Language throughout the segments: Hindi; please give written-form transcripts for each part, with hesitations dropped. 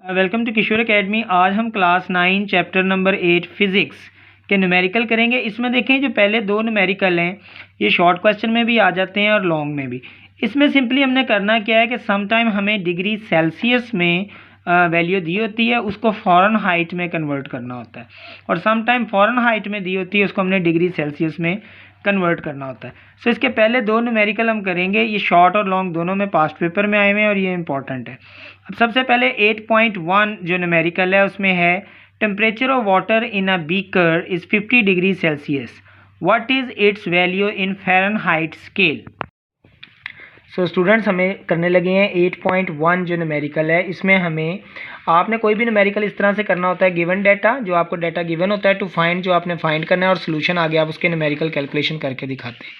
Welcome to Kishore academy. आज हम क्लास 9 चैप्टर नंबर 8 फिज़िक्स के न्यूमेरिकल करेंगे। इसमें देखें जो पहले दो न्यूमेरिकल हैं ये शॉर्ट क्वेश्चन में भी आ जाते हैं और लॉन्ग में भी। इसमें सिंपली हमने करना क्या है कि सम टाइम हमें डिग्री सेल्सियस में वैल्यू दी होती है, उसको फ़ारेनहाइट में कन्वर्ट करना होता है, और सम टाइम फ़ारेनहाइट में दी होती है, उसको हमने डिग्री सेल्सियस में कन्वर्ट करना होता है। सो इसके पहले दो न्यूमेरिकल हम करेंगे, ये शॉर्ट और लॉन्ग दोनों में पास्ट पेपर में आए हुए हैं और ये इंपॉर्टेंट है। अब सबसे पहले 8.1 जो न्यूमेरिकल है उसमें है temperature of water in a beaker is 50 degree Celsius, what is it's value in Fahrenheit scale. So students हमें करने लगे हैं 8.1 जो न्यूमेरिकल है। इसमें हमें आपने कोई भी न्यूमेरिकल इस तरह से करना होता है, गिवन डाटा, जो आपको डाटा गिवन होता है टू फाइंड, जो आपने फाइंड करना है और सोल्यूशन आगे आप उसके न्यूमेरिकल कैलकुलेशन करके दिखाते हैं।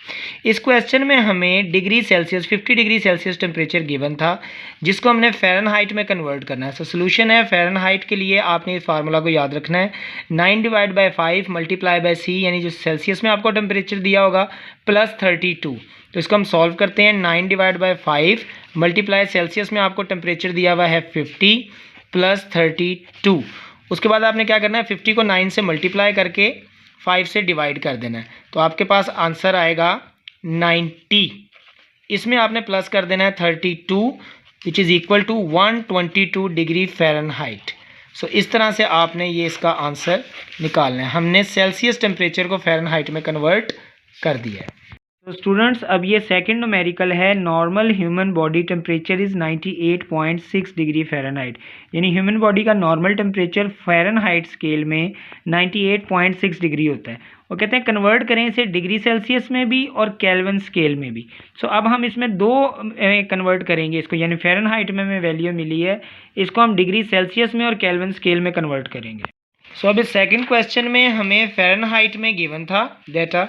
इस क्वेश्चन में हमें degree Celsius 50 degree Celsius temperature given था, जिसको हमने फ़ारेनहाइट में कन्वर्ट करना है। सो सोल्यूशन है फ़ारेनहाइट के लिए आपने इस फार्मूला को याद रखना है, 9/5 मल्टीप्लाई बाय सी, यानी जो सेल्सियस में आपको टेम्परेचर दिया होगा, प्लस 32। तो इसको हम सॉल्व करते हैं। 9/5 मल्टीप्लाई सेल्सियस में आपको टेम्परेचर दिया हुआ है 50 प्लस 32। उसके बाद आपने क्या करना है, 50 को 9 से मल्टीप्लाई करके 5 से डिवाइड कर देना है, तो आपके पास आंसर आएगा 90। इसमें आपने प्लस कर देना है 32 which is equal to 122 degree Fahrenheit. So इस तरह से आपने ये इसका आंसर निकालना है। हमने सेल्सियस टेम्परेचर को फ़ारेनहाइट में कन्वर्ट कर दिया है। तो स्टूडेंट्स अब ये सेकंड न्यूमेरिकल है, normal human body temperature is 98.6 degree Fahrenheit, यानी ह्यूमन बॉडी का नॉर्मल टेम्परेचर फ़ारेनहाइट स्केल में 98.6 डिग्री होता है। वो कहते हैं कन्वर्ट करें इसे डिग्री सेल्सियस में भी और केल्विन स्केल में भी। सो अब हम इसमें दो कन्वर्ट करेंगे इसको, यानी फ़ारेनहाइट में हमें वैल्यू मिली है, इसको हम डिग्री सेल्सियस में और केल्विन स्केल में कन्वर्ट करेंगे। सो अब इस सेकेंड क्वेश्चन में हमें फ़ारेनहाइट में गिवन था डाटा,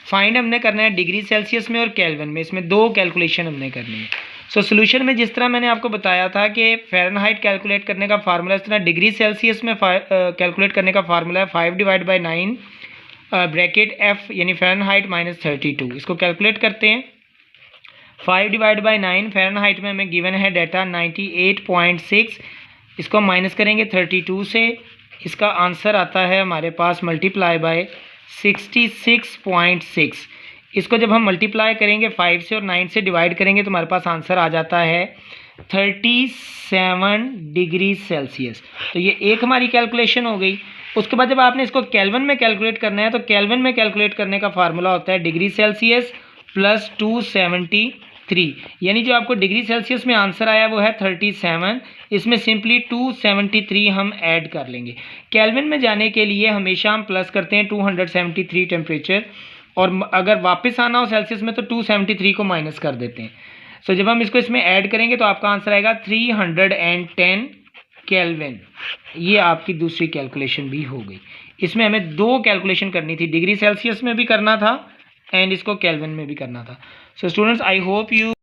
फाइंड हमने करना है डिग्री सेल्सियस में और केल्विन में। इसमें दो कैलकुलेशन हमने करनी है। सो सोल्यूशन में जिस तरह मैंने आपको बताया था कि फ़ारेनहाइट कैलकुलेट करने का फार्मूला इस तरह, डिग्री सेल्सियस में कैलकुलेट करने का फार्मूला है 5/9 ब्रैकेट एफ, यानी फ़ारेनहाइट माइनस 32। इसको कैलकुलेट करते हैं। 5/9 फ़ारेनहाइट में हमें गिवन है डाटा 98.6, इसको माइनस करेंगे 32 से, इसका आंसर आता है हमारे पास मल्टीप्लाई बाय 66.6। इसको जब हम मल्टीप्लाई करेंगे 5 से और 9 से डिवाइड करेंगे तो हमारे पास आंसर आ जाता है 37 डिग्री सेल्सियस। तो ये एक हमारी कैलकुलेशन हो गई। उसके बाद जब आपने इसको केल्विन में कैलकुलेट करना है, तो केल्विन में कैलकुलेट करने का फार्मूला होता है डिग्री सेल्सियस प्लस 273, यानी जो आपको डिग्री सेल्सियस में आंसर आया वो है 37, इसमें सिंपली 273 हम ऐड कर लेंगे। केल्विन में जाने के लिए हमेशा हम प्लस करते हैं 273 टेम्परेचर, और अगर वापस आना हो सेल्सियस में तो 273 को माइनस कर देते हैं। सो जब हम इसको इसमें ऐड करेंगे तो आपका आंसर आएगा 310 केल्विन। ये आपकी दूसरी कैलकुलेशन भी हो गई। इसमें हमें दो कैलकुलेशन करनी थी, डिग्री सेल्सियस में भी करना था एंड इसको केल्विन में भी करना था। So students I hope you